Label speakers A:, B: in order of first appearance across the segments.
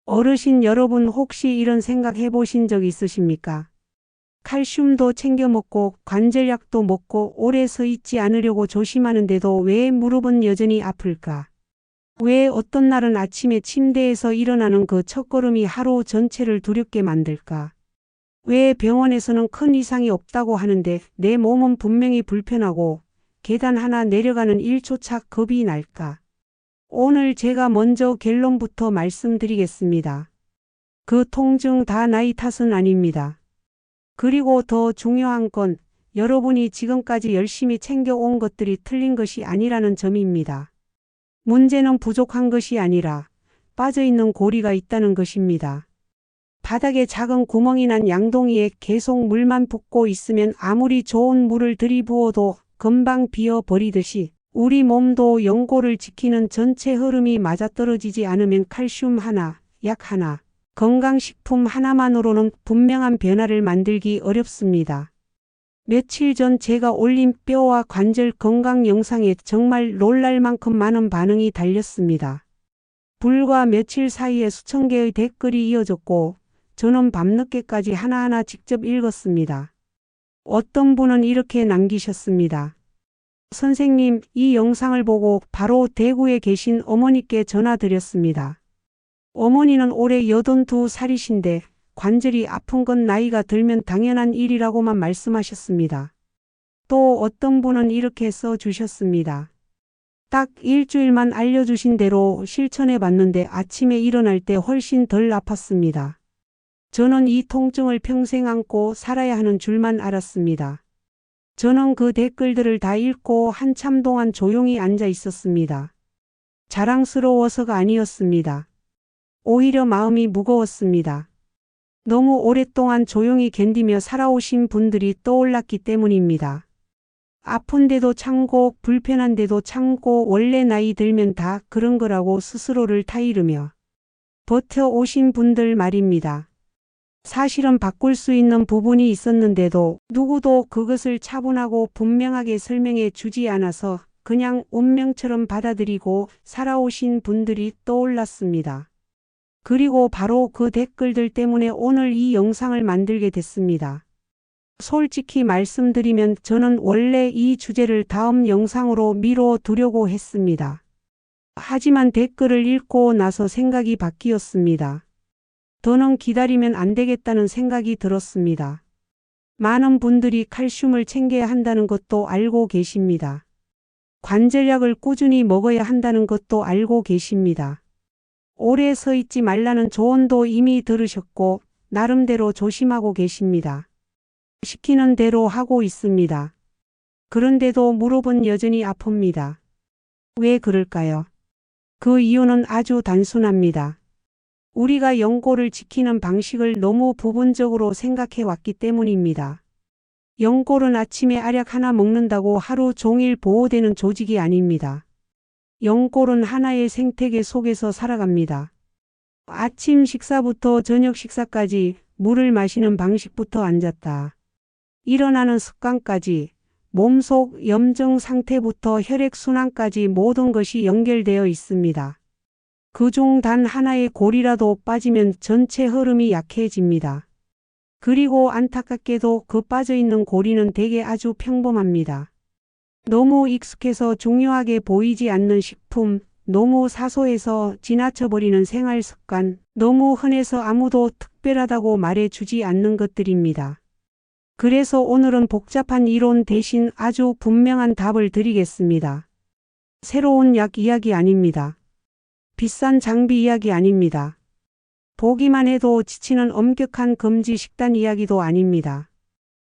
A: 어르신 여러분 혹시 이런 생각 해보신 적 있으십니까? 칼슘도 챙겨 먹고 관절약도 먹고 오래 서 있지 않으려고 조심하는데도 왜 무릎은 여전히 아플까? 왜 어떤 날은 아침에 침대에서 일어나는 그 첫걸음이 하루 전체를 두렵게 만들까? 왜 병원에서는 큰 이상이 없다고 하는데 내 몸은 분명히 불편하고 계단 하나 내려가는 일조차 겁이 날까? 오늘 제가 먼저 결론부터 말씀드리겠습니다. 그 통증 다 나이 탓은 아닙니다. 그리고 더 중요한 건 여러분이 지금까지 열심히 챙겨온 것들이 틀린 것이 아니라는 점입니다. 문제는 부족한 것이 아니라 빠져있는 고리가 있다는 것입니다. 바닥에 작은 구멍이 난 양동이에 계속 물만 붓고 있으면 아무리 좋은 물을 들이부어도 금방 비어버리듯이 우리 몸도 연골을 지키는 전체 흐름이 맞아떨어지지 않으면 칼슘 하나, 약 하나, 건강식품 하나만으로는 분명한 변화를 만들기 어렵습니다. 며칠 전 제가 올린 뼈와 관절 건강 영상에 정말 놀랄 만큼 많은 반응이 달렸습니다. 불과 며칠 사이에 수천 개의 댓글이 이어졌고 저는 밤늦게까지 하나하나 직접 읽었습니다. 어떤 분은 이렇게 남기셨습니다. 선생님, 이 영상을 보고 바로 대구에 계신 어머니께 전화드렸습니다. 어머니는 올해 82살이신데 관절이 아픈 건 나이가 들면 당연한 일이라고만 말씀하셨습니다. 또 어떤 분은 이렇게 써주셨습니다. 딱 일주일만 알려주신 대로 실천해 봤는데 아침에 일어날 때 훨씬 덜 아팠습니다. 저는 이 통증을 평생 안고 살아야 하는 줄만 알았습니다. 저는 그 댓글들을 다 읽고 한참 동안 조용히 앉아 있었습니다. 자랑스러워서가 아니었습니다. 오히려 마음이 무거웠습니다. 너무 오랫동안 조용히 견디며 살아오신 분들이 떠올랐기 때문입니다. 아픈데도 참고 불편한데도 참고 원래 나이 들면 다 그런 거라고 스스로를 타이르며 버텨오신 분들 말입니다. 사실은 바꿀 수 있는 부분이 있었는데도 누구도 그것을 차분하고 분명하게 설명해 주지 않아서 그냥 운명처럼 받아들이고 살아오신 분들이 떠올랐습니다. 그리고 바로 그 댓글들 때문에 오늘 이 영상을 만들게 됐습니다. 솔직히 말씀드리면 저는 원래 이 주제를 다음 영상으로 미뤄두려고 했습니다. 하지만 댓글을 읽고 나서 생각이 바뀌었습니다. 더는 기다리면 안 되겠다는 생각이 들었습니다. 많은 분들이 칼슘을 챙겨야 한다는 것도 알고 계십니다. 관절약을 꾸준히 먹어야 한다는 것도 알고 계십니다. 오래 서 있지 말라는 조언도 이미 들으셨고 나름대로 조심하고 계십니다. 시키는 대로 하고 있습니다. 그런데도 무릎은 여전히 아픕니다. 왜 그럴까요? 그 이유는 아주 단순합니다. 우리가 연골을 지키는 방식을 너무 부분적으로 생각해 왔기 때문입니다. 연골은 아침에 알약 하나 먹는다고 하루 종일 보호되는 조직이 아닙니다. 연골은 하나의 생태계 속에서 살아갑니다. 아침 식사부터 저녁 식사까지 물을 마시는 방식부터 앉았다 일어나는 습관까지 몸속 염증 상태부터 혈액순환까지 모든 것이 연결되어 있습니다. 그중 단 하나의 골이라도 빠지면 전체 흐름이 약해집니다. 그리고 안타깝게도 그 빠져있는 고리는 대개 아주 평범합니다. 너무 익숙해서 중요하게 보이지 않는 식품, 너무 사소해서 지나쳐버리는 생활 습관, 너무 흔해서 아무도 특별하다고 말해주지 않는 것들입니다. 그래서 오늘은 복잡한 이론 대신 아주 분명한 답을 드리겠습니다. 새로운 약 이야기 아닙니다. 비싼 장비 이야기 아닙니다. 보기만 해도 지치는 엄격한 금지 식단 이야기도 아닙니다.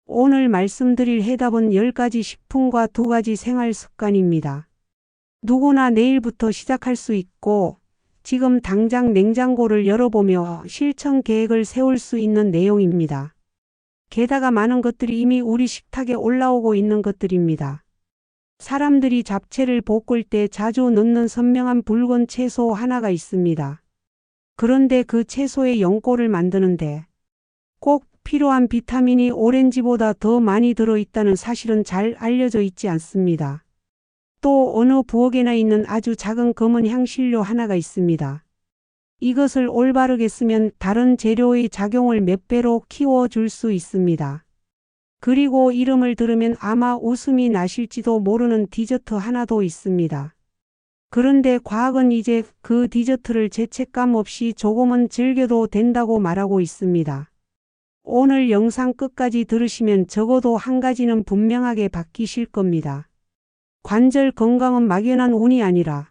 A: 오늘 말씀드릴 해답은 10가지 식품과 2가지 생활 습관입니다. 누구나 내일부터 시작할 수 있고 지금 당장 냉장고를 열어보며 실천 계획을 세울 수 있는 내용입니다. 게다가 많은 것들이 이미 우리 식탁에 올라오고 있는 것들입니다. 사람들이 잡채를 볶을 때 자주 넣는 선명한 붉은 채소 하나가 있습니다. 그런데 그 채소의 연골을 만드는데 꼭 필요한 비타민이 오렌지보다 더 많이 들어있다는 사실은 잘 알려져 있지 않습니다. 또 어느 부엌에나 있는 아주 작은 검은 향신료 하나가 있습니다. 이것을 올바르게 쓰면 다른 재료의 작용을 몇 배로 키워줄 수 있습니다. 그리고 이름을 들으면 아마 웃음이 나실지도 모르는 디저트 하나도 있습니다. 그런데 과학은 이제 그 디저트를 죄책감 없이 조금은 즐겨도 된다고 말하고 있습니다. 오늘 영상 끝까지 들으시면 적어도 한 가지는 분명하게 바뀌실 겁니다. 관절 건강은 막연한 운이 아니라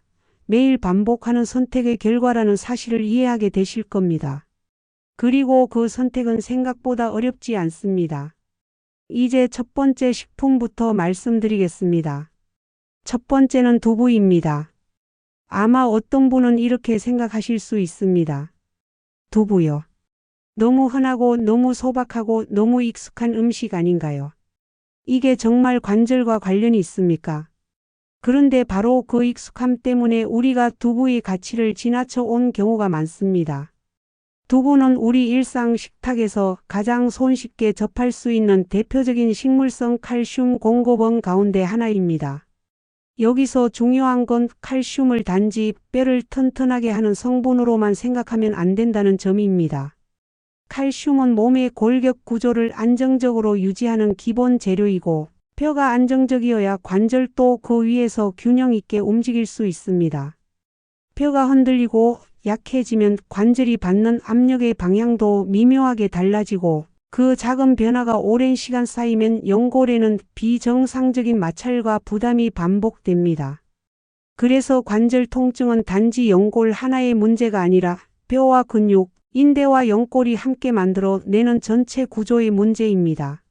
A: 매일 반복하는 선택의 결과라는 사실을 이해하게 되실 겁니다. 그리고 그 선택은 생각보다 어렵지 않습니다. 이제 첫 번째 식품부터 말씀드리겠습니다. 첫 번째는 두부입니다. 아마 어떤 분은 이렇게 생각하실 수 있습니다. 두부요. 너무 흔하고 너무 소박하고 너무 익숙한 음식 아닌가요? 이게 정말 관절과 관련이 있습니까? 그런데 바로 그 익숙함 때문에 우리가 두부의 가치를 지나쳐 온 경우가 많습니다. 두부는 우리 일상 식탁에서 가장 손쉽게 접할 수 있는 대표적인 식물성 칼슘 공급원 가운데 하나입니다. 여기서 중요한 건 칼슘을 단지 뼈를 튼튼하게 하는 성분으로만 생각하면 안 된다는 점입니다. 칼슘은 몸의 골격 구조를 안정적으로 유지하는 기본 재료이고 뼈가 안정적이어야 관절도 그 위에서 균형 있게 움직일 수 있습니다. 뼈가 흔들리고 약해지면 관절이 받는 압력의 방향도 미묘하게 달라지고 그 작은 변화가 오랜 시간 쌓이면 연골에는 비정상적인 마찰과 부담이 반복됩니다. 그래서 관절 통증은 단지 연골 하나의 문제가 아니라 뼈와 근육, 인대와 연골이 함께 만들어 내는 전체 구조의 문제입니다.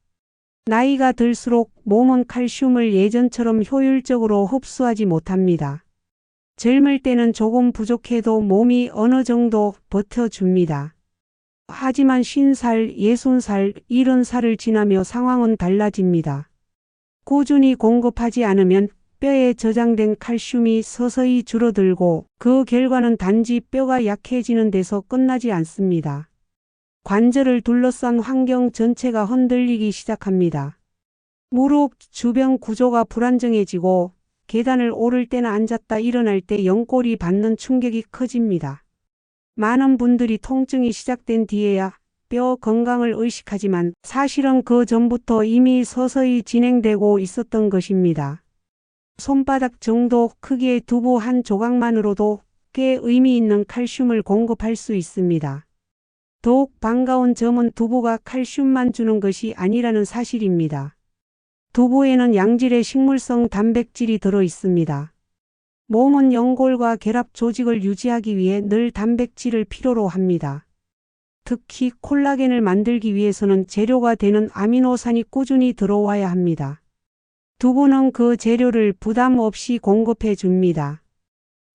A: 나이가 들수록 몸은 칼슘을 예전처럼 효율적으로 흡수하지 못합니다. 젊을 때는 조금 부족해도 몸이 어느 정도 버텨줍니다. 하지만 50살, 60살, 70살을 지나며 상황은 달라집니다. 꾸준히 공급하지 않으면 뼈에 저장된 칼슘이 서서히 줄어들고 그 결과는 단지 뼈가 약해지는 데서 끝나지 않습니다. 관절을 둘러싼 환경 전체가 흔들리기 시작합니다. 무릎 주변 구조가 불안정해지고 계단을 오를 때나 앉았다 일어날 때 연골이 받는 충격이 커집니다. 많은 분들이 통증이 시작된 뒤에야 뼈 건강을 의식하지만 사실은 그 전부터 이미 서서히 진행되고 있었던 것입니다. 손바닥 정도 크기의 두부 한 조각만으로도 꽤 의미 있는 칼슘을 공급할 수 있습니다. 더욱 반가운 점은 두부가 칼슘만 주는 것이 아니라는 사실입니다. 두부에는 양질의 식물성 단백질이 들어 있습니다. 몸은 연골과 결합 조직을 유지하기 위해 늘 단백질을 필요로 합니다. 특히 콜라겐을 만들기 위해서는 재료가 되는 아미노산이 꾸준히 들어와야 합니다. 두부는 그 재료를 부담 없이 공급해 줍니다.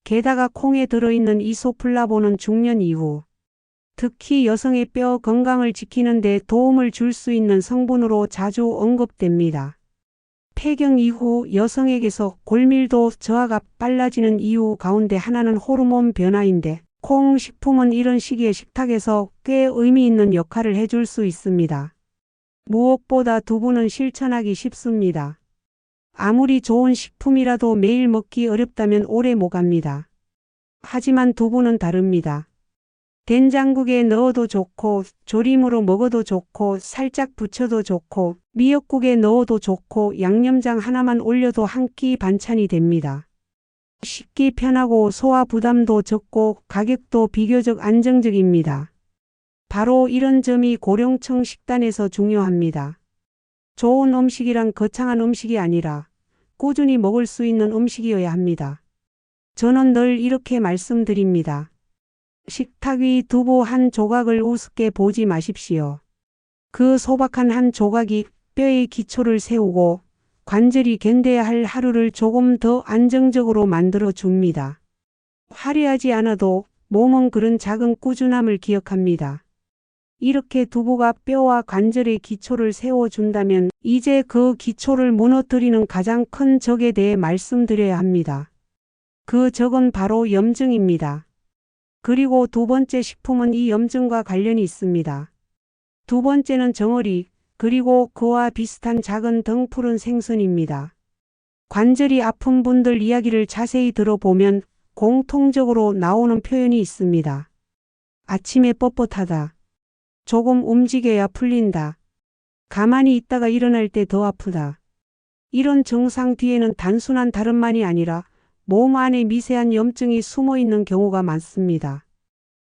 A: 게다가 콩에 들어있는 이소플라본은 중년 이후 특히 여성의 뼈 건강을 지키는 데 도움을 줄 수 있는 성분으로 자주 언급됩니다. 폐경 이후 여성에게서 골밀도 저하가 빨라지는 이유 가운데 하나는 호르몬 변화인데 콩 식품은 이런 시기의 식탁에서 꽤 의미 있는 역할을 해줄 수 있습니다. 무엇보다 두부는 실천하기 쉽습니다. 아무리 좋은 식품이라도 매일 먹기 어렵다면 오래 못 갑니다. 하지만 두부는 다릅니다. 된장국에 넣어도 좋고 조림으로 먹어도 좋고 살짝 부쳐도 좋고 미역국에 넣어도 좋고 양념장 하나만 올려도 한 끼 반찬이 됩니다. 식기 편하고 소화 부담도 적고 가격도 비교적 안정적입니다. 바로 이런 점이 고령층 식단에서 중요합니다. 좋은 음식이란 거창한 음식이 아니라 꾸준히 먹을 수 있는 음식이어야 합니다. 저는 늘 이렇게 말씀드립니다. 식탁 위 두부 한 조각을 우습게 보지 마십시오. 그 소박한 한 조각이 뼈의 기초를 세우고 관절이 견뎌야 할 하루를 조금 더 안정적으로 만들어 줍니다. 화려하지 않아도 몸은 그런 작은 꾸준함을 기억합니다. 이렇게 두부가 뼈와 관절의 기초를 세워준다면 이제 그 기초를 무너뜨리는 가장 큰 적에 대해 말씀드려야 합니다. 그 적은 바로 염증입니다. 그리고 두 번째 식품은 이 염증과 관련이 있습니다. 두 번째는 정어리, 그리고 그와 비슷한 작은 덩푸른 생선입니다. 관절이 아픈 분들 이야기를 자세히 들어보면 공통적으로 나오는 표현이 있습니다. 아침에 뻣뻣하다. 조금 움직여야 풀린다. 가만히 있다가 일어날 때 더 아프다. 이런 증상 뒤에는 단순한 다름만이 아니라 몸 안에 미세한 염증이 숨어 있는 경우가 많습니다.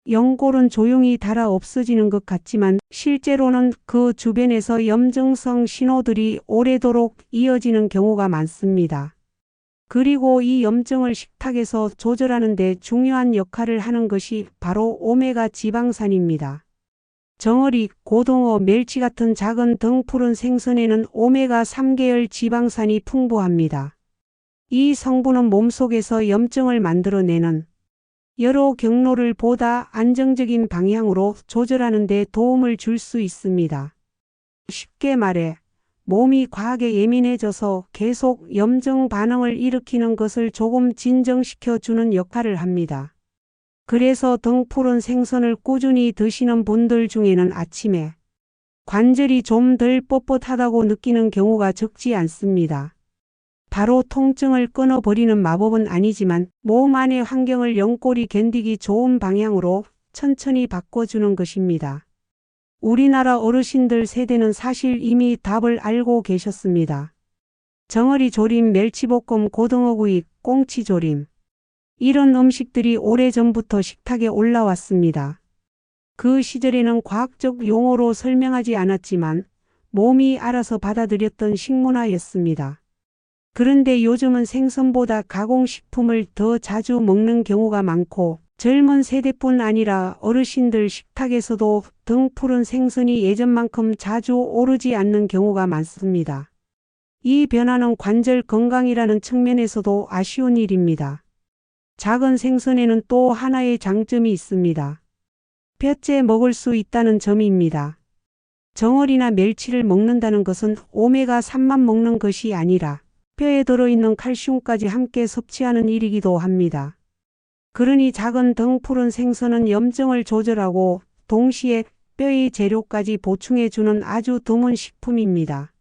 A: 연골은 조용히 닳아 없어지는 것 같지만 실제로는 그 주변에서 염증성 신호들이 오래도록 이어지는 경우가 많습니다. 그리고 이 염증을 식탁에서 조절하는 데 중요한 역할을 하는 것이 바로 오메가 지방산입니다. 정어리, 고등어, 멸치 같은 작은 등푸른 생선에는 오메가 3계열 지방산이 풍부합니다. 이 성분은 몸속에서 염증을 만들어내는 여러 경로를 보다 안정적인 방향으로 조절하는 데 도움을 줄 수 있습니다. 쉽게 말해 몸이 과하게 예민해져서 계속 염증 반응을 일으키는 것을 조금 진정시켜 주는 역할을 합니다. 그래서 등푸른 생선을 꾸준히 드시는 분들 중에는 아침에 관절이 좀 덜 뻣뻣하다고 느끼는 경우가 적지 않습니다. 바로 통증을 끊어버리는 마법은 아니지만 몸 안의 환경을 연골이 견디기 좋은 방향으로 천천히 바꿔주는 것입니다. 우리나라 어르신들 세대는 사실 이미 답을 알고 계셨습니다. 정어리 조림, 멸치볶음, 고등어구이, 꽁치조림. 이런 음식들이 오래전부터 식탁에 올라왔습니다. 그 시절에는 과학적 용어로 설명하지 않았지만 몸이 알아서 받아들였던 식문화였습니다. 그런데 요즘은 생선보다 가공식품을 더 자주 먹는 경우가 많고 젊은 세대뿐 아니라 어르신들 식탁에서도 등푸른 생선이 예전만큼 자주 오르지 않는 경우가 많습니다. 이 변화는 관절 건강이라는 측면에서도 아쉬운 일입니다. 작은 생선에는 또 하나의 장점이 있습니다. 뼈째 먹을 수 있다는 점입니다. 정어리나 멸치를 먹는다는 것은 오메가3만 먹는 것이 아니라 뼈에 들어있는 칼슘까지 함께 섭취하는 일이기도 합니다. 그러니 작은 등푸른 생선은 염증을 조절하고 동시에 뼈의 재료까지 보충해주는 아주 드문 식품입니다.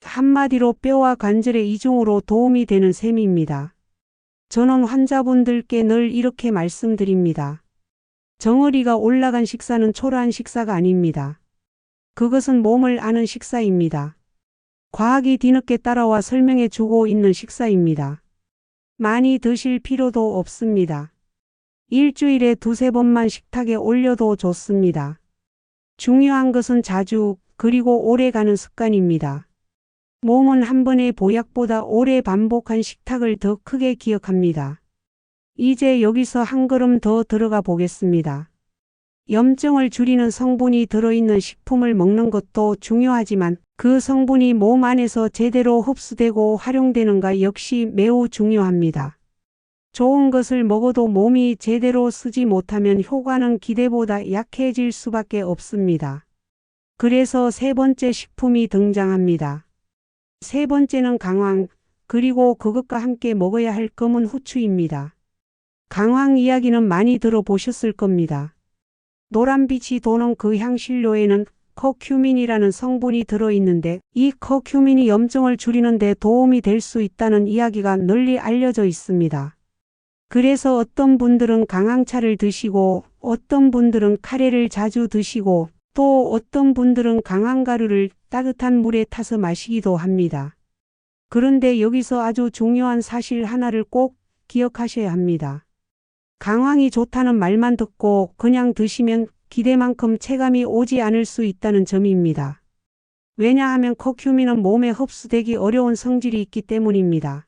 A: 한마디로 뼈와 관절의 이중으로 도움이 되는 셈입니다. 저는 환자분들께 늘 이렇게 말씀드립니다. 정어리가 올라간 식사는 초라한 식사가 아닙니다. 그것은 몸을 아는 식사입니다. 과학이 뒤늦게 따라와 설명해 주고 있는 식사입니다. 많이 드실 필요도 없습니다. 일주일에 2~3번만 식탁에 올려도 좋습니다. 중요한 것은 자주 그리고 오래 가는 습관입니다. 몸은 한 번의 보약보다 오래 반복한 식탁을 더 크게 기억합니다. 이제 여기서 한 걸음 더 들어가 보겠습니다. 염증을 줄이는 성분이 들어있는 식품을 먹는 것도 중요하지만 그 성분이 몸 안에서 제대로 흡수되고 활용되는가 역시 매우 중요합니다. 좋은 것을 먹어도 몸이 제대로 쓰지 못하면 효과는 기대보다 약해질 수밖에 없습니다. 그래서 세 번째 식품이 등장합니다. 세 번째는 강황, 그리고 그것과 함께 먹어야 할 검은 후추입니다. 강황 이야기는 많이 들어보셨을 겁니다. 노란빛이 도는 그 향신료에는 커큐민이라는 성분이 들어있는데 이 커큐민이 염증을 줄이는 데 도움이 될 수 있다는 이야기가 널리 알려져 있습니다. 그래서 어떤 분들은 강황차를 드시고 어떤 분들은 카레를 자주 드시고 또 어떤 분들은 강황가루를 따뜻한 물에 타서 마시기도 합니다. 그런데 여기서 아주 중요한 사실 하나를 꼭 기억하셔야 합니다. 강황이 좋다는 말만 듣고 그냥 드시면 기대만큼 체감이 오지 않을 수 있다는 점입니다. 왜냐하면 커큐민은 몸에 흡수되기 어려운 성질이 있기 때문입니다.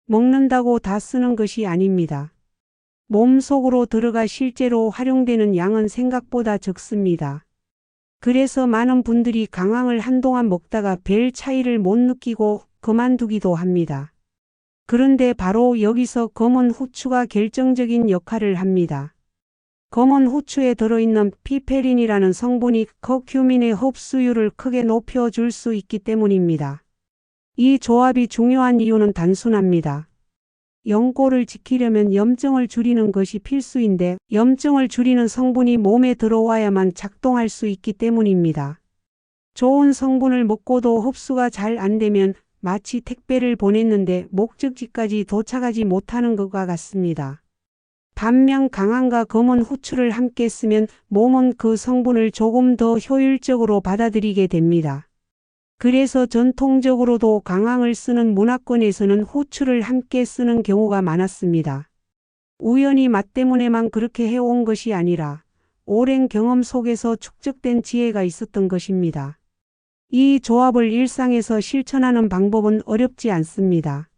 A: 먹는다고 다 쓰는 것이 아닙니다. 몸속으로 들어가 실제로 활용되는 양은 생각보다 적습니다. 그래서 많은 분들이 강황을 한동안 먹다가 별 차이를 못 느끼고 그만두기도 합니다. 그런데 바로 여기서 검은 후추가 결정적인 역할을 합니다. 검은 후추에 들어있는 피페린이라는 성분이 커큐민의 흡수율을 크게 높여줄 수 있기 때문입니다. 이 조합이 중요한 이유는 단순합니다. 연골을 지키려면 염증을 줄이는 것이 필수인데 염증을 줄이는 성분이 몸에 들어와야만 작동할 수 있기 때문입니다. 좋은 성분을 먹고도 흡수가 잘 안 되면 마치 택배를 보냈는데 목적지까지 도착하지 못하는 것과 같습니다. 반면 강황과 검은 후추를 함께 쓰면 몸은 그 성분을 조금 더 효율적으로 받아들이게 됩니다. 그래서 전통적으로도 강황을 쓰는 문화권에서는 후추를 함께 쓰는 경우가 많았습니다. 우연히 맛 때문에만 그렇게 해온 것이 아니라 오랜 경험 속에서 축적된 지혜가 있었던 것입니다. 이 조합을 일상에서 실천하는 방법은 어렵지 않습니다.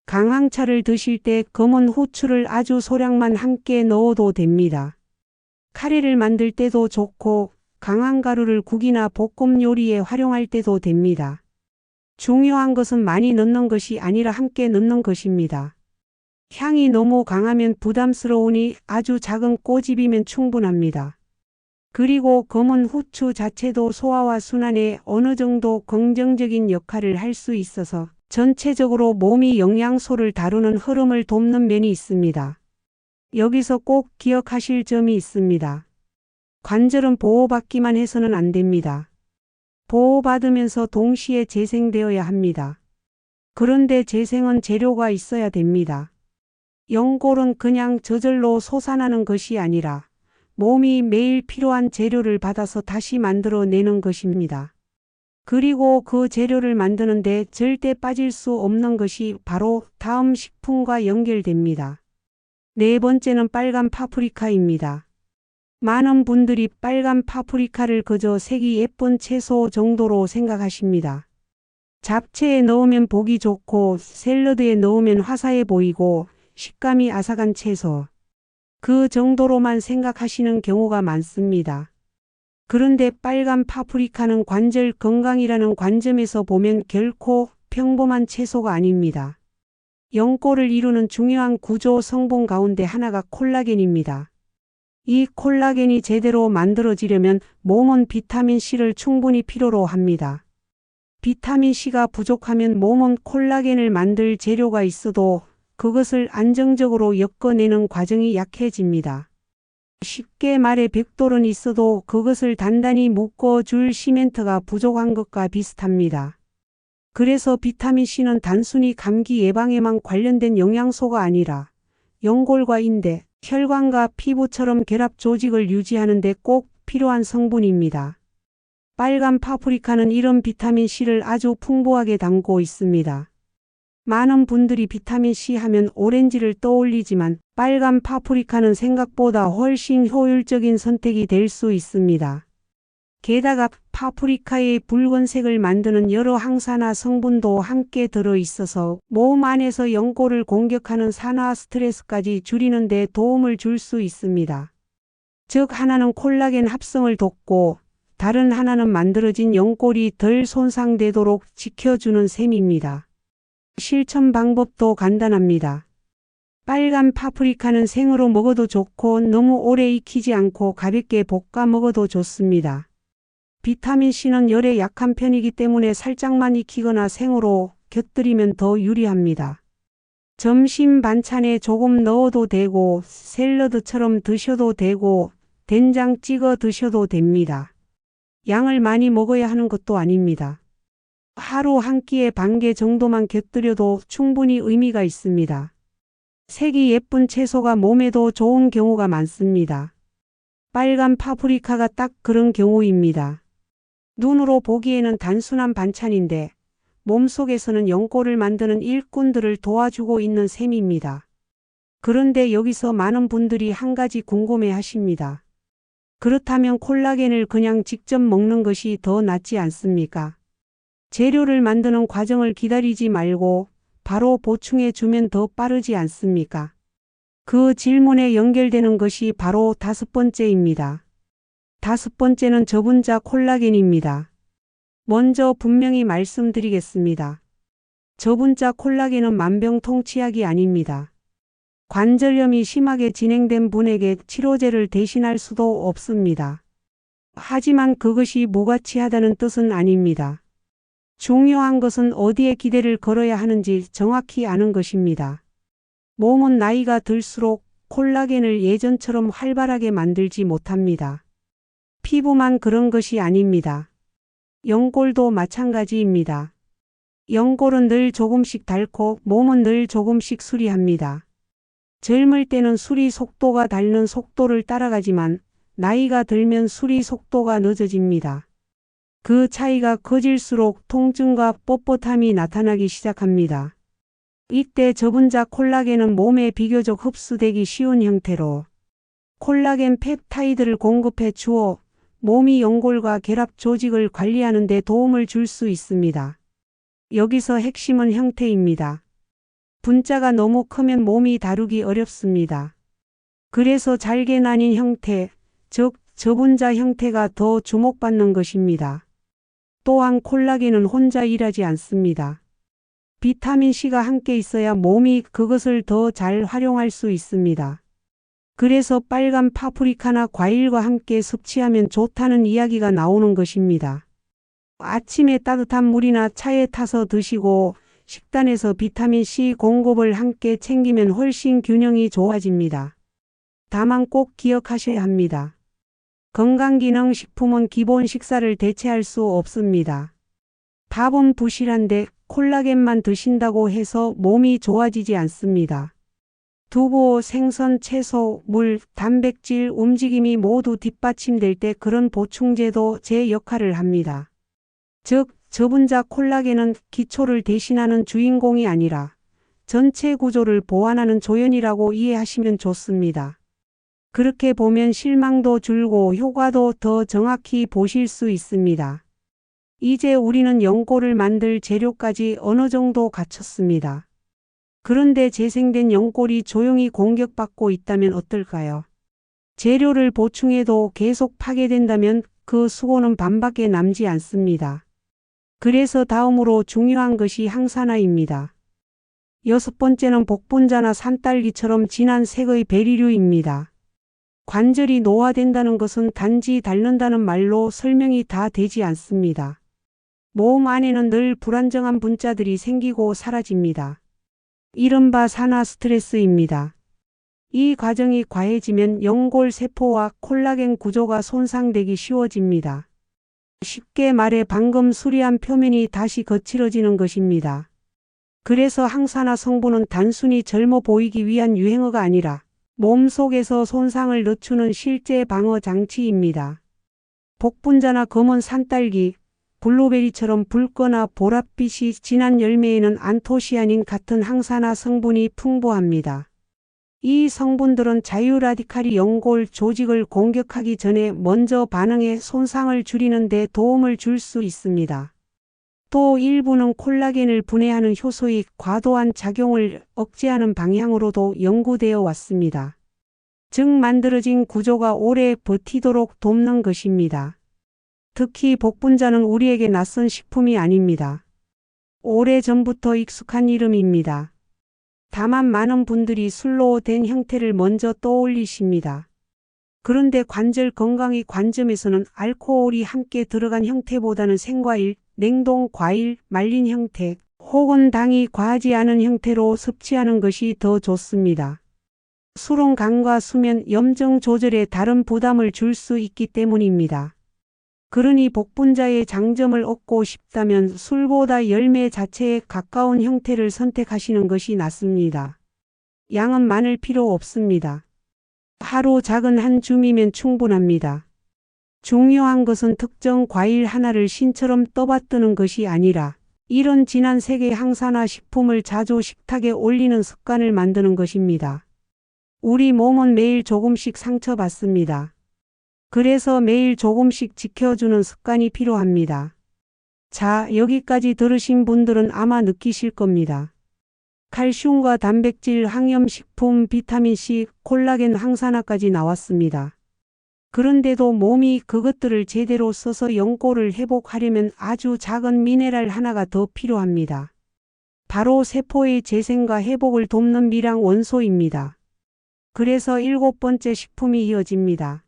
A: 강황차를 드실 때 검은 후추를 아주 소량만 함께 넣어도 됩니다. 카레를 만들 때도 좋고 강황가루를 국이나 볶음 요리에 활용할 때도 됩니다. 중요한 것은 많이 넣는 것이 아니라 함께 넣는 것입니다. 향이 너무 강하면 부담스러우니 아주 작은 꼬집이면 충분합니다. 그리고 검은 후추 자체도 소화와 순환에 어느 정도 긍정적인 역할을 할 수 있어서 전체적으로 몸이 영양소를 다루는 흐름을 돕는 면이 있습니다. 여기서 꼭 기억하실 점이 있습니다. 관절은 보호받기만 해서는 안 됩니다. 보호받으면서 동시에 재생되어야 합니다. 그런데 재생은 재료가 있어야 됩니다. 연골은 그냥 저절로 솟아나는 것이 아니라 몸이 매일 필요한 재료를 받아서 다시 만들어내는 것입니다. 그리고 그 재료를 만드는데 절대 빠질 수 없는 것이 바로 다음 식품과 연결됩니다. 네 번째는 빨간 파프리카입니다. 많은 분들이 빨간 파프리카를 그저 색이 예쁜 채소 정도로 생각하십니다. 잡채에 넣으면 보기 좋고 샐러드에 넣으면 화사해 보이고 식감이 아삭한 채소. 그 정도로만 생각하시는 경우가 많습니다. 그런데 빨간 파프리카는 관절 건강이라는 관점에서 보면 결코 평범한 채소가 아닙니다. 연골을 이루는 중요한 구조 성분 가운데 하나가 콜라겐입니다. 이 콜라겐이 제대로 만들어지려면 몸은 비타민C를 충분히 필요로 합니다. 비타민C가 부족하면 몸은 콜라겐을 만들 재료가 있어도 그것을 안정적으로 엮어내는 과정이 약해집니다. 쉽게 말해 벽돌은 있어도 그것을 단단히 묶어줄 시멘트가 부족한 것과 비슷합니다. 그래서 비타민C는 단순히 감기 예방에만 관련된 영양소가 아니라 연골과 인대, 혈관과 피부처럼 결합 조직을 유지하는 데 꼭 필요한 성분입니다. 빨간 파프리카는 이런 비타민C를 아주 풍부하게 담고 있습니다. 많은 분들이 비타민C 하면 오렌지를 떠올리지만 빨간 파프리카는 생각보다 훨씬 효율적인 선택이 될 수 있습니다. 게다가 파프리카의 붉은색을 만드는 여러 항산화 성분도 함께 들어있어서 몸 안에서 연골을 공격하는 산화 스트레스까지 줄이는 데 도움을 줄 수 있습니다. 즉 하나는 콜라겐 합성을 돕고 다른 하나는 만들어진 연골이 덜 손상되도록 지켜주는 셈입니다. 실천 방법도 간단합니다. 빨간 파프리카는 생으로 먹어도 좋고 너무 오래 익히지 않고 가볍게 볶아 먹어도 좋습니다. 비타민C는 열에 약한 편이기 때문에 살짝만 익히거나 생으로 곁들이면 더 유리합니다. 점심 반찬에 조금 넣어도 되고 샐러드처럼 드셔도 되고 된장 찍어 드셔도 됩니다. 양을 많이 먹어야 하는 것도 아닙니다. 하루 한 끼에 반 개 정도만 곁들여도 충분히 의미가 있습니다. 색이 예쁜 채소가 몸에도 좋은 경우가 많습니다. 빨간 파프리카가 딱 그런 경우입니다. 눈으로 보기에는 단순한 반찬인데 몸속에서는 연골을 만드는 일꾼들을 도와주고 있는 셈입니다. 그런데 여기서 많은 분들이 한 가지 궁금해 하십니다. 그렇다면 콜라겐을 그냥 직접 먹는 것이 더 낫지 않습니까? 재료를 만드는 과정을 기다리지 말고 바로 보충해 주면 더 빠르지 않습니까? 그 질문에 연결되는 것이 바로 다섯 번째입니다. 다섯 번째는 저분자 콜라겐입니다. 먼저 분명히 말씀드리겠습니다. 저분자 콜라겐은 만병통치약이 아닙니다. 관절염이 심하게 진행된 분에게 치료제를 대신할 수도 없습니다. 하지만 그것이 무가치하다는 뜻은 아닙니다. 중요한 것은 어디에 기대를 걸어야 하는지 정확히 아는 것입니다. 몸은 나이가 들수록 콜라겐을 예전처럼 활발하게 만들지 못합니다. 피부만 그런 것이 아닙니다. 연골도 마찬가지입니다. 연골은 늘 조금씩 닳고 몸은 늘 조금씩 수리합니다. 젊을 때는 수리 속도가 닳는 속도를 따라가지만 나이가 들면 수리 속도가 늦어집니다. 그 차이가 커질수록 통증과 뻣뻣함이 나타나기 시작합니다. 이때 저분자 콜라겐은 몸에 비교적 흡수되기 쉬운 형태로 콜라겐 펩타이드를 공급해 주어 몸이 연골과 결합 조직을 관리하는 데 도움을 줄 수 있습니다. 여기서 핵심은 형태입니다. 분자가 너무 크면 몸이 다루기 어렵습니다. 그래서 잘게 나뉜 형태, 즉 저분자 형태가 더 주목받는 것입니다. 또한 콜라겐은 혼자 일하지 않습니다. 비타민C가 함께 있어야 몸이 그것을 더 잘 활용할 수 있습니다. 그래서 빨간 파프리카나 과일과 함께 섭취하면 좋다는 이야기가 나오는 것입니다. 아침에 따뜻한 물이나 차에 타서 드시고 식단에서 비타민C 공급을 함께 챙기면 훨씬 균형이 좋아집니다. 다만 꼭 기억하셔야 합니다. 건강기능식품은 기본 식사를 대체할 수 없습니다. 밥은 부실한데 콜라겐만 드신다고 해서 몸이 좋아지지 않습니다. 두부, 생선, 채소, 물, 단백질, 움직임이 모두 뒷받침될 때 그런 보충제도 제 역할을 합니다. 즉, 저분자 콜라겐은 기초를 대신하는 주인공이 아니라 전체 구조를 보완하는 조연이라고 이해하시면 좋습니다. 그렇게 보면 실망도 줄고 효과도 더 정확히 보실 수 있습니다. 이제 우리는 연골을 만들 재료까지 어느 정도 갖췄습니다. 그런데 재생된 연골이 조용히 공격받고 있다면 어떨까요? 재료를 보충해도 계속 파괴된다면 그 수고는 반밖에 남지 않습니다. 그래서 다음으로 중요한 것이 항산화입니다. 6번째는 복분자나 산딸기처럼 진한 색의 베리류입니다. 관절이 노화된다는 것은 단지 닳는다는 말로 설명이 다 되지 않습니다. 몸 안에는 늘 불안정한 분자들이 생기고 사라집니다. 이른바 산화 스트레스입니다. 이 과정이 과해지면 연골 세포와 콜라겐 구조가 손상되기 쉬워집니다. 쉽게 말해 방금 수리한 표면이 다시 거칠어지는 것입니다. 그래서 항산화 성분은 단순히 젊어 보이기 위한 유행어가 아니라 몸속에서 손상을 늦추는 실제 방어 장치입니다. 복분자나 검은 산딸기, 블루베리처럼 붉거나 보랏빛이 진한 열매에는 안토시아닌 같은 항산화 성분이 풍부합니다. 이 성분들은 자유라디칼이 연골 조직을 공격하기 전에 먼저 반응해 손상을 줄이는 데 도움을 줄 수 있습니다. 또 일부는 콜라겐을 분해하는 효소의 과도한 작용을 억제하는 방향으로도 연구되어 왔습니다. 즉 만들어진 구조가 오래 버티도록 돕는 것입니다. 특히 복분자는 우리에게 낯선 식품이 아닙니다. 오래전부터 익숙한 이름입니다. 다만 많은 분들이 술로 된 형태를 먼저 떠올리십니다. 그런데 관절 건강의 관점에서는 알코올이 함께 들어간 형태보다는 생과일, 냉동 과일, 말린 형태, 혹은 당이 과하지 않은 형태로 섭취하는 것이 더 좋습니다. 술은 간과 수면, 염증 조절에 다른 부담을 줄 수 있기 때문입니다. 그러니 복분자의 장점을 얻고 싶다면 술보다 열매 자체에 가까운 형태를 선택하시는 것이 낫습니다. 양은 많을 필요 없습니다. 하루 작은 한 줌이면 충분합니다. 중요한 것은 특정 과일 하나를 신처럼 떠받드는 것이 아니라 이런 진한 색의 항산화 식품을 자주 식탁에 올리는 습관을 만드는 것입니다. 우리 몸은 매일 조금씩 상처받습니다. 그래서 매일 조금씩 지켜주는 습관이 필요합니다. 자, 여기까지 들으신 분들은 아마 느끼실 겁니다. 칼슘과 단백질, 항염식품, 비타민C, 콜라겐, 항산화까지 나왔습니다. 그런데도 몸이 그것들을 제대로 써서 연골을 회복하려면 아주 작은 미네랄 하나가 더 필요합니다. 바로 세포의 재생과 회복을 돕는 미량 원소입니다. 그래서 7번째 식품이 이어집니다.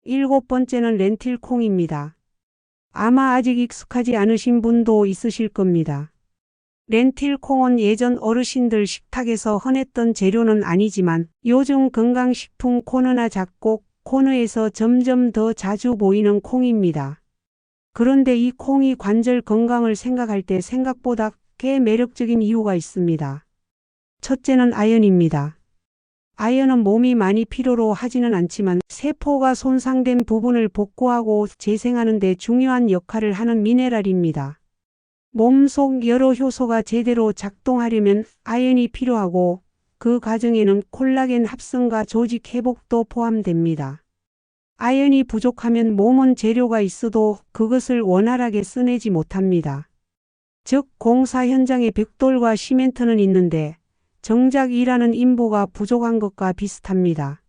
A: 7번째는 렌틸콩입니다. 아마 아직 익숙하지 않으신 분도 있으실 겁니다. 렌틸콩은 예전 어르신들 식탁에서 흔했던 재료는 아니지만 요즘 건강식품 코너나 잡곡 코너에서 점점 더 자주 보이는 콩입니다. 그런데 이 콩이 관절 건강을 생각할 때 생각보다 꽤 매력적인 이유가 있습니다. 첫째는 아연입니다. 아연은 몸이 많이 필요로 하지는 않지만 세포가 손상된 부분을 복구하고 재생하는 데 중요한 역할을 하는 미네랄입니다. 몸속 여러 효소가 제대로 작동하려면 아연이 필요하고 그 과정에는 콜라겐 합성과 조직 회복도 포함됩니다. 아연이 부족하면 몸은 재료가 있어도 그것을 원활하게 써내지 못합니다. 즉 공사 현장에 벽돌과 시멘트는 있는데 정작 일하는 인부가 부족한 것과 비슷합니다.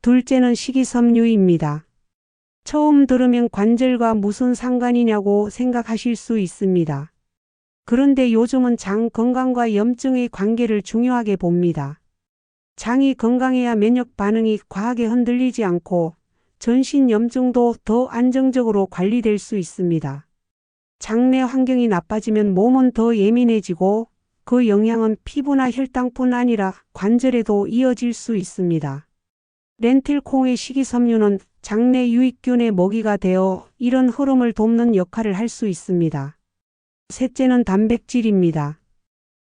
A: 둘째는 식이섬유입니다. 처음 들으면 관절과 무슨 상관이냐고 생각하실 수 있습니다. 그런데 요즘은 장 건강과 염증의 관계를 중요하게 봅니다. 장이 건강해야 면역 반응이 과하게 흔들리지 않고 전신 염증도 더 안정적으로 관리될 수 있습니다. 장내 환경이 나빠지면 몸은 더 예민해지고 그 영향은 피부나 혈당뿐 아니라 관절에도 이어질 수 있습니다. 렌틸콩의 식이섬유는 장내 유익균의 먹이가 되어 이런 흐름을 돕는 역할을 할 수 있습니다. 셋째는 단백질입니다.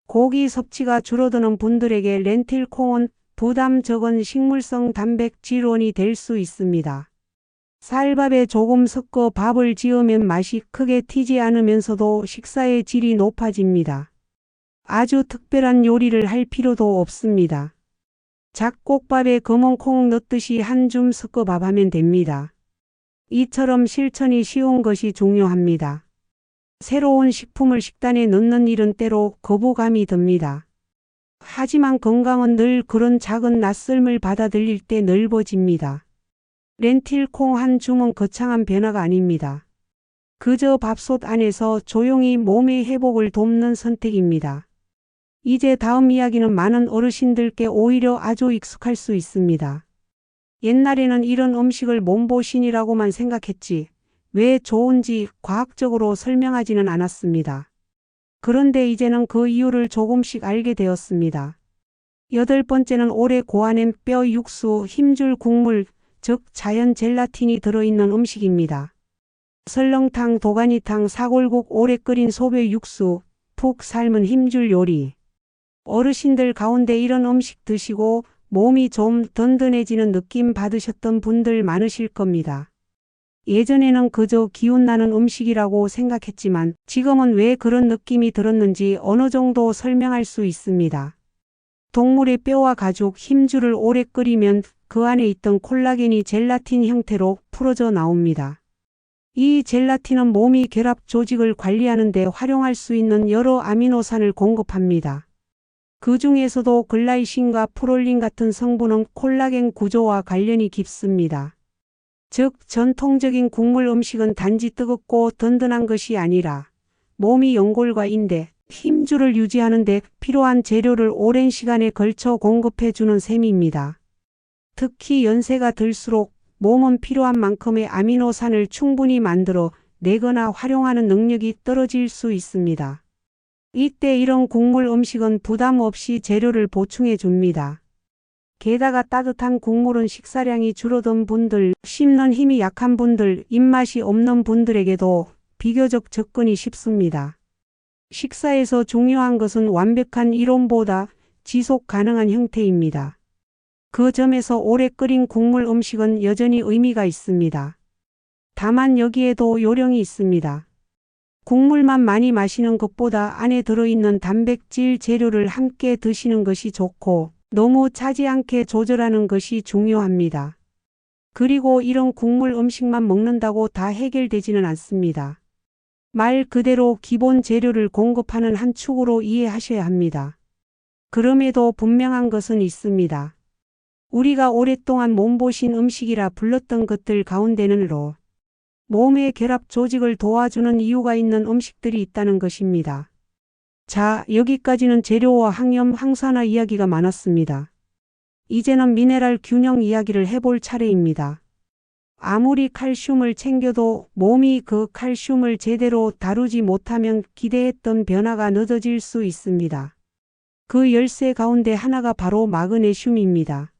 A: 고기 섭취가 줄어드는 분들에게 렌틸콩은 부담 적은 식물성 단백질원이 될 수 있습니다. 쌀밥에 조금 섞어 밥을 지으면 맛이 크게 튀지 않으면서도 식사의 질이 높아집니다. 아주 특별한 요리를 할 필요도 없습니다. 잡곡밥에 검은 콩 넣듯이 한 줌 섞어 밥하면 됩니다. 이처럼 실천이 쉬운 것이 중요합니다. 새로운 식품을 식단에 넣는 일은 때로 거부감이 듭니다. 하지만 건강은 늘 그런 작은 낯설음을 받아들일 때 넓어집니다. 렌틸콩 한 줌은 거창한 변화가 아닙니다. 그저 밥솥 안에서 조용히 몸의 회복을 돕는 선택입니다. 이제 다음 이야기는 많은 어르신들께 오히려 아주 익숙할 수 있습니다. 옛날에는 이런 음식을 몸보신이라고만 생각했지 왜 좋은지 과학적으로 설명하지는 않았습니다. 그런데 이제는 그 이유를 조금씩 알게 되었습니다. 8번째는 오래 고아낸 뼈 육수, 힘줄 국물, 즉 자연 젤라틴이 들어있는 음식입니다. 설렁탕, 도가니탕, 사골국, 오래 끓인 소뼈 육수, 푹 삶은 힘줄 요리. 어르신들 가운데 이런 음식 드시고 몸이 좀 든든해지는 느낌 받으셨던 분들 많으실 겁니다. 예전에는 그저 기운나는 음식이라고 생각했지만 지금은 왜 그런 느낌이 들었는지 어느 정도 설명할 수 있습니다. 동물의 뼈와 가죽, 힘줄을 오래 끓이면 그 안에 있던 콜라겐이 젤라틴 형태로 풀어져 나옵니다. 이 젤라틴은 몸이 결합 조직을 관리하는 데 활용할 수 있는 여러 아미노산을 공급합니다. 그 중에서도 글라이신과 프롤린 같은 성분은 콜라겐 구조와 관련이 깊습니다. 즉 전통적인 국물 음식은 단지 뜨겁고 든든한 것이 아니라 몸이 연골과 인대, 힘줄을 유지하는 데 필요한 재료를 오랜 시간에 걸쳐 공급해주는 셈입니다. 특히 연세가 들수록 몸은 필요한 만큼의 아미노산을 충분히 만들어 내거나 활용하는 능력이 떨어질 수 있습니다. 이때 이런 국물 음식은 부담 없이 재료를 보충해 줍니다. 게다가 따뜻한 국물은 식사량이 줄어든 분들, 씹는 힘이 약한 분들, 입맛이 없는 분들에게도 비교적 접근이 쉽습니다. 식사에서 중요한 것은 완벽한 이론보다 지속 가능한 형태입니다. 그 점에서 오래 끓인 국물 음식은 여전히 의미가 있습니다. 다만 여기에도 요령이 있습니다. 국물만 많이 마시는 것보다 안에 들어있는 단백질 재료를 함께 드시는 것이 좋고 너무 차지 않게 조절하는 것이 중요합니다. 그리고 이런 국물 음식만 먹는다고 다 해결되지는 않습니다. 말 그대로 기본 재료를 공급하는 한 축으로 이해하셔야 합니다. 그럼에도 분명한 것은 있습니다. 우리가 오랫동안 몸보신 음식이라 불렀던 것들 가운데는 몸의 결합 조직을 도와주는 이유가 있는 음식들이 있다는 것입니다. 자, 여기까지는 재료와 항염, 항산화 이야기가 많았습니다. 이제는 미네랄 균형 이야기를 해볼 차례입니다. 아무리 칼슘을 챙겨도 몸이 그 칼슘을 제대로 다루지 못하면 기대했던 변화가 늦어질 수 있습니다. 그 열쇠 가운데 하나가 바로 마그네슘입니다.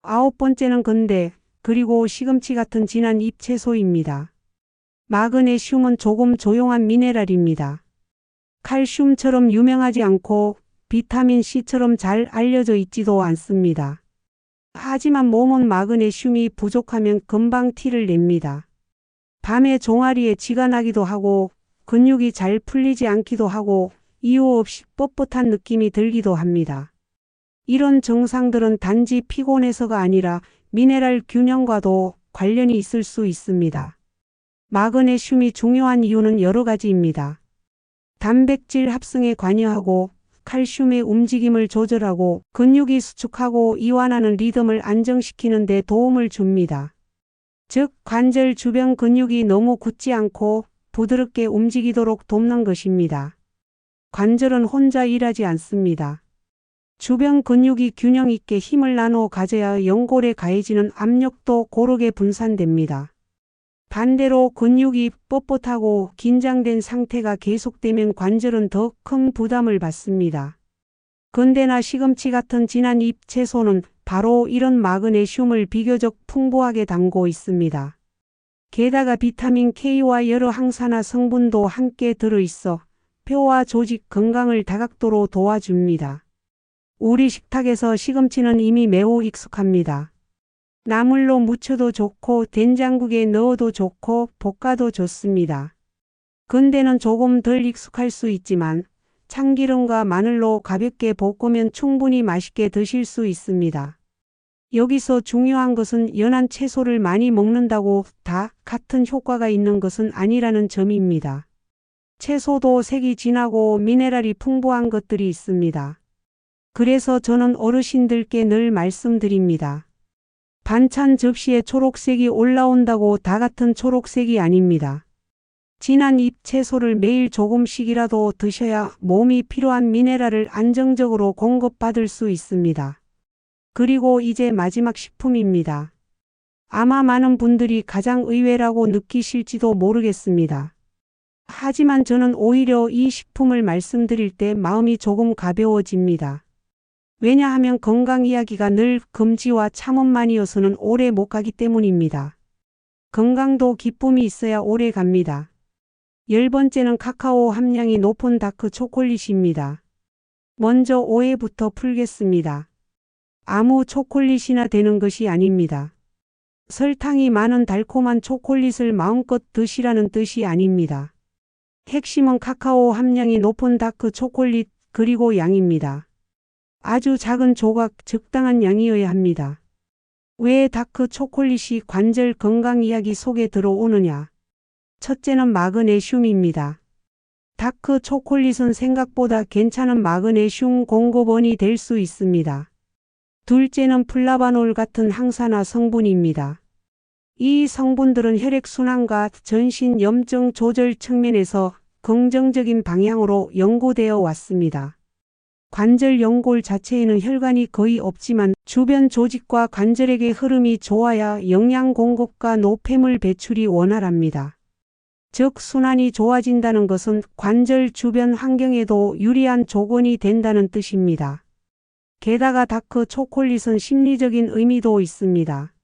A: 9번째는 건대, 그리고 시금치 같은 진한 잎채소입니다. 마그네슘은 조금 조용한 미네랄입니다. 칼슘처럼 유명하지 않고 비타민 C처럼 잘 알려져 있지도 않습니다. 하지만 몸은 마그네슘이 부족하면 금방 티를 냅니다. 밤에 종아리에 쥐가 나기도 하고 근육이 잘 풀리지 않기도 하고 이유 없이 뻣뻣한 느낌이 들기도 합니다. 이런 증상들은 단지 피곤해서가 아니라 미네랄 균형과도 관련이 있을 수 있습니다. 마그네슘이 중요한 이유는 여러 가지입니다. 단백질 합성에 관여하고 칼슘의 움직임을 조절하고 근육이 수축하고 이완하는 리듬을 안정시키는 데 도움을 줍니다. 즉 관절 주변 근육이 너무 굳지 않고 부드럽게 움직이도록 돕는 것입니다. 관절은 혼자 일하지 않습니다. 주변 근육이 균형 있게 힘을 나누어 가져야 연골에 가해지는 압력도 고르게 분산됩니다. 반대로 근육이 뻣뻣하고 긴장된 상태가 계속되면 관절은 더 큰 부담을 받습니다. 건대나 시금치 같은 진한 잎 채소는 바로 이런 마그네슘을 비교적 풍부하게 담고 있습니다. 게다가 비타민 K와 여러 항산화 성분도 함께 들어있어 뼈와 조직 건강을 다각도로 도와줍니다. 우리 식탁에서 시금치는 이미 매우 익숙합니다. 나물로 무쳐도 좋고 된장국에 넣어도 좋고 볶아도 좋습니다. 건대는 조금 덜 익숙할 수 있지만 참기름과 마늘로 가볍게 볶으면 충분히 맛있게 드실 수 있습니다. 여기서 중요한 것은 연한 채소를 많이 먹는다고 다 같은 효과가 있는 것은 아니라는 점입니다. 채소도 색이 진하고 미네랄이 풍부한 것들이 있습니다. 그래서 저는 어르신들께 늘 말씀드립니다. 반찬 접시에 초록색이 올라온다고 다 같은 초록색이 아닙니다. 진한 잎 채소를 매일 조금씩이라도 드셔야 몸이 필요한 미네랄을 안정적으로 공급받을 수 있습니다. 그리고 이제 마지막 식품입니다. 아마 많은 분들이 가장 의외라고 느끼실지도 모르겠습니다. 하지만 저는 오히려 이 식품을 말씀드릴 때 마음이 조금 가벼워집니다. 왜냐하면 건강 이야기가 늘 금지와 참음만이어서는 오래 못 가기 때문입니다. 건강도 기쁨이 있어야 오래 갑니다. 10번째는 카카오 함량이 높은 다크 초콜릿입니다. 먼저 오해부터 풀겠습니다. 아무 초콜릿이나 되는 것이 아닙니다. 설탕이 많은 달콤한 초콜릿을 마음껏 드시라는 뜻이 아닙니다. 핵심은 카카오 함량이 높은 다크 초콜릿 그리고 양입니다. 아주 작은 조각, 적당한 양이어야 합니다. 왜 다크 초콜릿이 관절 건강 이야기 속에 들어오느냐? 첫째는 마그네슘입니다. 다크 초콜릿은 생각보다 괜찮은 마그네슘 공급원이 될 수 있습니다. 둘째는 플라바놀 같은 항산화 성분입니다. 이 성분들은 혈액순환과 전신 염증 조절 측면에서 긍정적인 방향으로 연구되어 왔습니다. 관절 연골 자체에는 혈관이 거의 없지만 주변 조직과 관절에게 흐름이 좋아야 영양 공급과 노폐물 배출이 원활합니다. 즉 순환이 좋아진다는 것은 관절 주변 환경에도 유리한 조건이 된다는 뜻입니다. 게다가 다크 초콜릿은 심리적인 의미도 있습니다.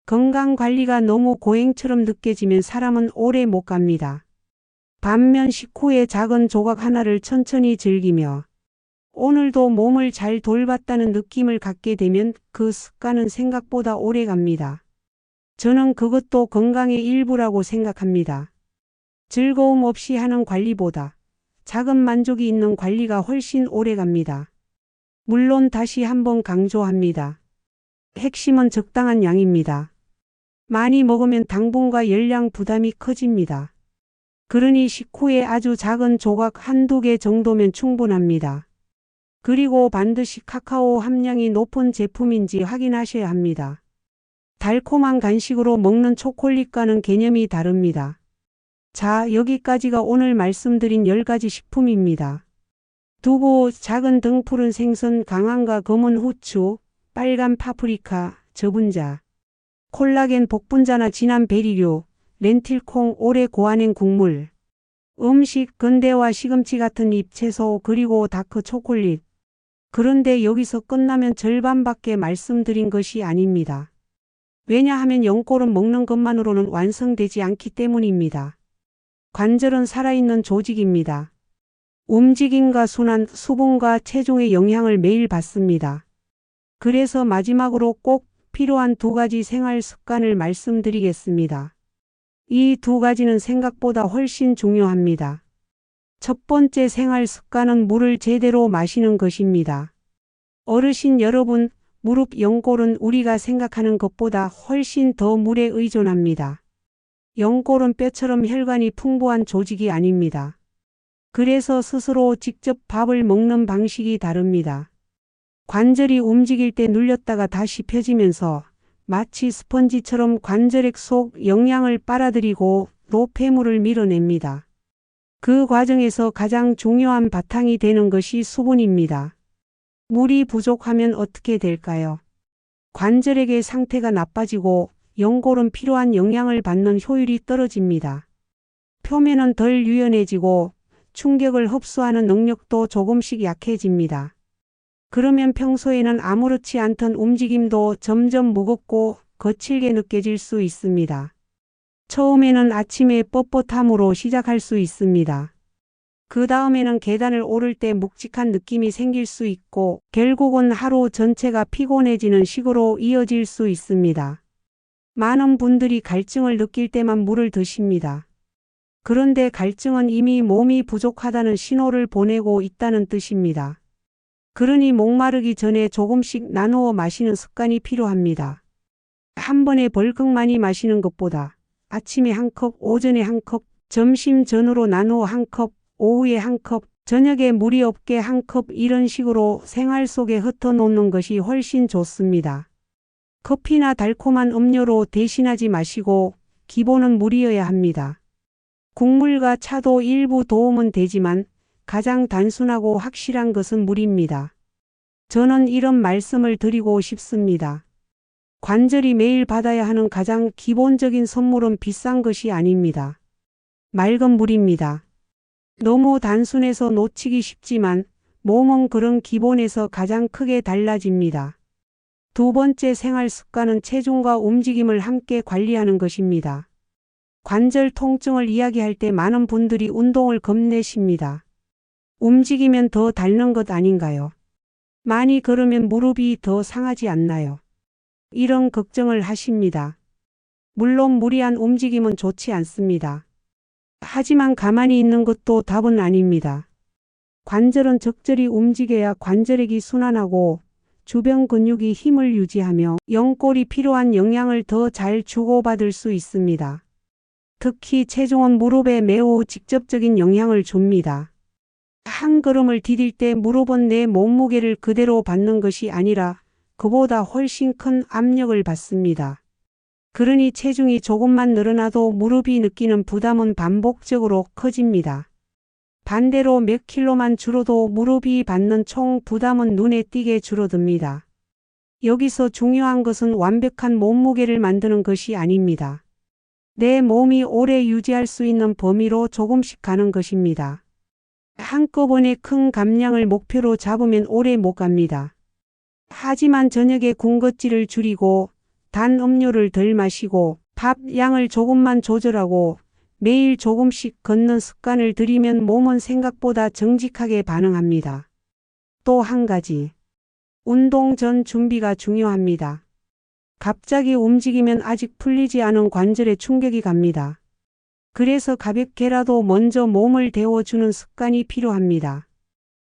A: 건강 관리가 너무 고행처럼 느껴지면 사람은 오래 못 갑니다. 반면 식후에 작은 조각 하나를 천천히 즐기며 오늘도 몸을 잘 돌봤다는 느낌을 갖게 되면 그 습관은 생각보다 오래 갑니다. 저는 그것도 건강의 일부라고 생각합니다. 즐거움 없이 하는 관리보다 작은 만족이 있는 관리가 훨씬 오래 갑니다. 물론 다시 한번 강조합니다. 핵심은 적당한 양입니다. 많이 먹으면 당분과 열량 부담이 커집니다. 그러니 식후에 아주 작은 조각 한두 개 정도면 충분합니다. 그리고 반드시 카카오 함량이 높은 제품인지 확인하셔야 합니다. 달콤한 간식으로 먹는 초콜릿과는 개념이 다릅니다. 자, 여기까지가 오늘 말씀드린 10가지 식품입니다. 두부, 작은 등푸른 생선, 강황과 검은 후추, 빨간 파프리카, 저분자, 콜라겐 복분자나 진한 베리류, 렌틸콩, 오래 고아낸 국물, 음식, 건대와 시금치 같은 잎채소, 그리고 다크 초콜릿. 그런데 여기서 끝나면 절반밖에 말씀드린 것이 아닙니다. 왜냐하면 연골은 먹는 것만으로는 완성되지 않기 때문입니다. 관절은 살아있는 조직입니다. 움직임과 순환, 수분과 체중의 영향을 매일 받습니다. 그래서 마지막으로 꼭 필요한 2가지 생활 습관을 말씀드리겠습니다. 이 2가지는 생각보다 훨씬 중요합니다. 첫 번째 생활 습관은 물을 제대로 마시는 것입니다. 어르신 여러분, 무릎 연골은 우리가 생각하는 것보다 훨씬 더 물에 의존합니다. 연골은 뼈처럼 혈관이 풍부한 조직이 아닙니다. 그래서 스스로 직접 밥을 먹는 방식이 다릅니다. 관절이 움직일 때 눌렸다가 다시 펴지면서 마치 스펀지처럼 관절액 속 영양을 빨아들이고 노폐물을 밀어냅니다. 그 과정에서 가장 중요한 바탕이 되는 것이 수분입니다. 물이 부족하면 어떻게 될까요? 관절액의 상태가 나빠지고 연골은 필요한 영양을 받는 효율이 떨어집니다. 표면은 덜 유연해지고 충격을 흡수하는 능력도 조금씩 약해집니다. 그러면 평소에는 아무렇지 않던 움직임도 점점 무겁고 거칠게 느껴질 수 있습니다. 처음에는 아침에 뻣뻣함으로 시작할 수 있습니다. 그 다음에는 계단을 오를 때 묵직한 느낌이 생길 수 있고 결국은 하루 전체가 피곤해지는 식으로 이어질 수 있습니다. 많은 분들이 갈증을 느낄 때만 물을 드십니다. 그런데 갈증은 이미 몸이 부족하다는 신호를 보내고 있다는 뜻입니다. 그러니 목마르기 전에 조금씩 나누어 마시는 습관이 필요합니다. 한 번에 벌컥 많이 마시는 것보다 아침에 1컵, 오전에 1컵, 점심 전후로 나누어 1컵, 오후에 1컵, 저녁에 물이 없게 1컵 이런 식으로 생활 속에 흩어놓는 것이 훨씬 좋습니다. 커피나 달콤한 음료로 대신하지 마시고 기본은 물이어야 합니다. 국물과 차도 일부 도움은 되지만 가장 단순하고 확실한 것은 물입니다. 저는 이런 말씀을 드리고 싶습니다. 관절이 매일 받아야 하는 가장 기본적인 선물은 비싼 것이 아닙니다. 맑은 물입니다. 너무 단순해서 놓치기 쉽지만 몸은 그런 기본에서 가장 크게 달라집니다. 2번째 생활 습관은 체중과 움직임을 함께 관리하는 것입니다. 관절 통증을 이야기할 때 많은 분들이 운동을 겁내십니다. 움직이면 더 닳는 것 아닌가요? 많이 걸으면 무릎이 더 상하지 않나요? 이런 걱정을 하십니다. 물론 무리한 움직임은 좋지 않습니다. 하지만 가만히 있는 것도 답은 아닙니다. 관절은 적절히 움직여야 관절액이 순환하고 주변 근육이 힘을 유지하며 연골이 필요한 영양을 더 잘 주고받을 수 있습니다. 특히 체중은 무릎에 매우 직접적인 영향을 줍니다. 한 걸음을 디딜 때 무릎은 내 몸무게를 그대로 받는 것이 아니라 그보다 훨씬 큰 압력을 받습니다. 그러니 체중이 조금만 늘어나도 무릎이 느끼는 부담은 반복적으로 커집니다. 반대로 몇 킬로만 줄어도 무릎이 받는 총 부담은 눈에 띄게 줄어듭니다. 여기서 중요한 것은 완벽한 몸무게를 만드는 것이 아닙니다. 내 몸이 오래 유지할 수 있는 범위로 조금씩 가는 것입니다. 한꺼번에 큰 감량을 목표로 잡으면 오래 못 갑니다. 하지만 저녁에 군것질을 줄이고 단 음료를 덜 마시고 밥 양을 조금만 조절하고 매일 조금씩 걷는 습관을 들이면 몸은 생각보다 정직하게 반응합니다. 또 한 가지. 운동 전 준비가 중요합니다. 갑자기 움직이면 아직 풀리지 않은 관절에 충격이 갑니다. 그래서 가볍게라도 먼저 몸을 데워주는 습관이 필요합니다.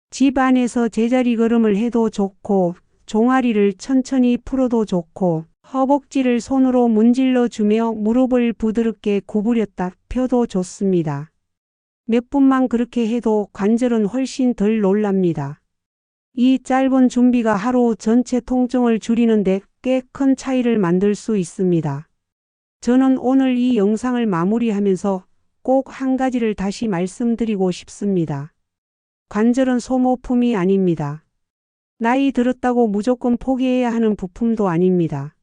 A: 집 안에서 제자리 걸음을 해도 좋고 종아리를 천천히 풀어도 좋고 허벅지를 손으로 문질러 주며 무릎을 부드럽게 구부렸다 펴도 좋습니다. 몇 분만 그렇게 해도 관절은 훨씬 덜 놀랍니다. 이 짧은 준비가 하루 전체 통증을 줄이는데 꽤 큰 차이를 만들 수 있습니다. 저는 오늘 이 영상을 마무리하면서 꼭 한 가지를 다시 말씀드리고 싶습니다. 관절은 소모품이 아닙니다. 나이 들었다고 무조건 포기해야 하는 부품도 아닙니다.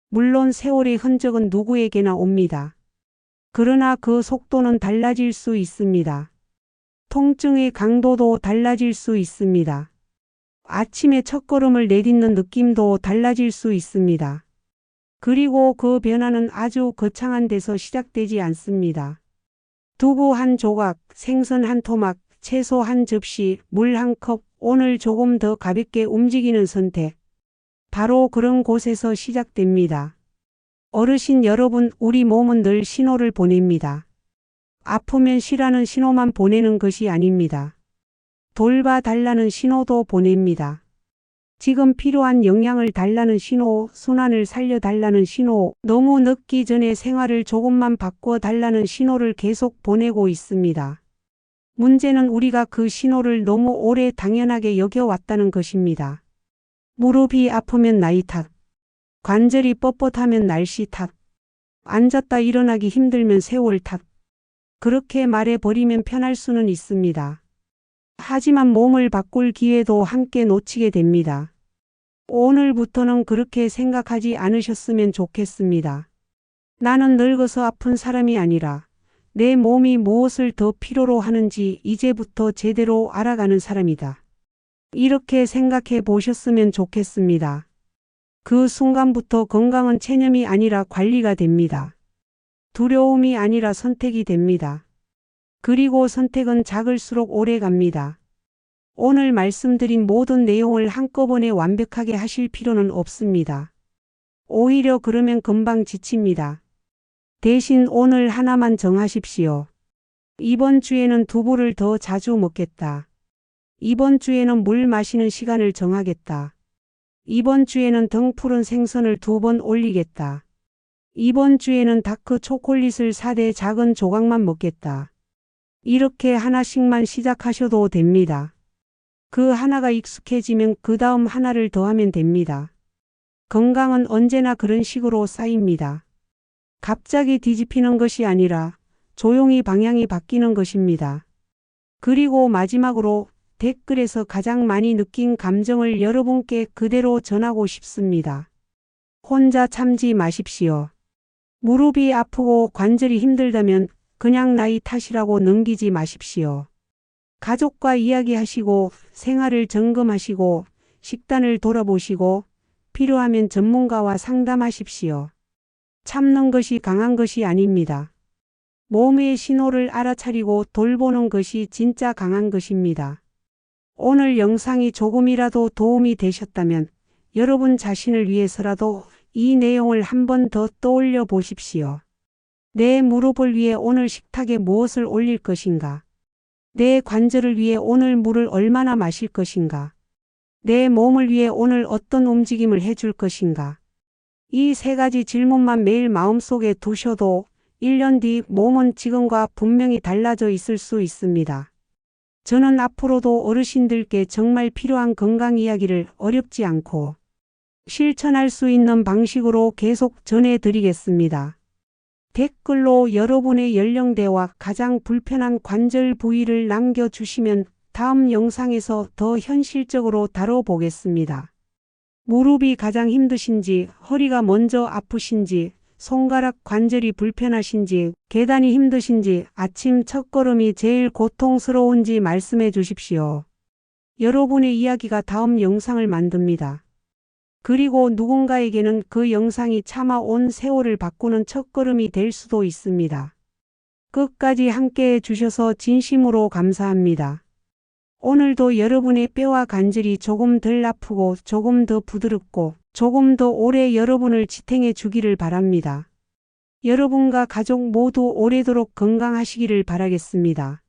A: 물론 세월의 흔적은 누구에게나 옵니다. 그러나 그 속도는 달라질 수 있습니다. 통증의 강도도 달라질 수 있습니다. 아침에 첫걸음을 내딛는 느낌도 달라질 수 있습니다. 그리고 그 변화는 아주 거창한 데서 시작되지 않습니다. 두부 한 조각, 생선 한 토막, 채소 한 접시, 물 한 컵, 오늘 조금 더 가볍게 움직이는 선택. 바로 그런 곳에서 시작됩니다. 어르신 여러분, 우리 몸은 늘 신호를 보냅니다. 아프면 쉬라는 신호만 보내는 것이 아닙니다. 돌봐달라는 신호도 보냅니다. 지금 필요한 영양을 달라는 신호, 순환을 살려달라는 신호, 너무 늦기 전에 생활을 조금만 바꿔달라는 신호를 계속 보내고 있습니다. 문제는 우리가 그 신호를 너무 오래 당연하게 여겨왔다는 것입니다. 무릎이 아프면 나이 탓, 관절이 뻣뻣하면 날씨 탓, 앉았다 일어나기 힘들면 세월 탓. 그렇게 말해버리면 편할 수는 있습니다. 하지만 몸을 바꿀 기회도 함께 놓치게 됩니다. 오늘부터는 그렇게 생각하지 않으셨으면 좋겠습니다. 나는 늙어서 아픈 사람이 아니라 내 몸이 무엇을 더 필요로 하는지 이제부터 제대로 알아가는 사람이다. 이렇게 생각해 보셨으면 좋겠습니다. 그 순간부터 건강은 체념이 아니라 관리가 됩니다. 두려움이 아니라 선택이 됩니다. 그리고 선택은 작을수록 오래 갑니다. 오늘 말씀드린 모든 내용을 한꺼번에 완벽하게 하실 필요는 없습니다. 오히려 그러면 금방 지칩니다. 대신 오늘 하나만 정하십시오. 이번 주에는 두부를 더 자주 먹겠다. 이번 주에는 물 마시는 시간을 정하겠다. 이번 주에는 등 푸른 생선을 2번 올리겠다. 이번 주에는 다크 초콜릿을 4대 작은 조각만 먹겠다. 이렇게 하나씩만 시작하셔도 됩니다. 그 하나가 익숙해지면 그 다음 하나를 더하면 됩니다. 건강은 언제나 그런 식으로 쌓입니다. 갑자기 뒤집히는 것이 아니라 조용히 방향이 바뀌는 것입니다. 그리고 마지막으로 댓글에서 가장 많이 느낀 감정을 여러분께 그대로 전하고 싶습니다. 혼자 참지 마십시오. 무릎이 아프고 관절이 힘들다면 그냥 나이 탓이라고 넘기지 마십시오. 가족과 이야기하시고 생활을 점검하시고 식단을 돌아보시고 필요하면 전문가와 상담하십시오. 참는 것이 강한 것이 아닙니다. 몸의 신호를 알아차리고 돌보는 것이 진짜 강한 것입니다. 오늘 영상이 조금이라도 도움이 되셨다면 여러분 자신을 위해서라도 이 내용을 한 번 더 떠올려 보십시오. 내 무릎을 위해 오늘 식탁에 무엇을 올릴 것인가? 내 관절을 위해 오늘 물을 얼마나 마실 것인가? 내 몸을 위해 오늘 어떤 움직임을 해줄 것인가? 이 3가지 질문만 매일 마음속에 두셔도 1년 뒤 몸은 지금과 분명히 달라져 있을 수 있습니다. 저는 앞으로도 어르신들께 정말 필요한 건강 이야기를 어렵지 않고 실천할 수 있는 방식으로 계속 전해드리겠습니다. 댓글로 여러분의 연령대와 가장 불편한 관절 부위를 남겨주시면 다음 영상에서 더 현실적으로 다뤄보겠습니다. 무릎이 가장 힘드신지, 허리가 먼저 아프신지, 손가락 관절이 불편하신지, 계단이 힘드신지, 아침 첫걸음이 제일 고통스러운지 말씀해 주십시오. 여러분의 이야기가 다음 영상을 만듭니다. 그리고 누군가에게는 그 영상이 차마 온 세월을 바꾸는 첫걸음이 될 수도 있습니다. 끝까지 함께해 주셔서 진심으로 감사합니다. 오늘도 여러분의 뼈와 관절이 조금 덜 아프고 조금 더 부드럽고 조금 더 오래 여러분을 지탱해 주기를 바랍니다. 여러분과 가족 모두 오래도록 건강하시기를 바라겠습니다.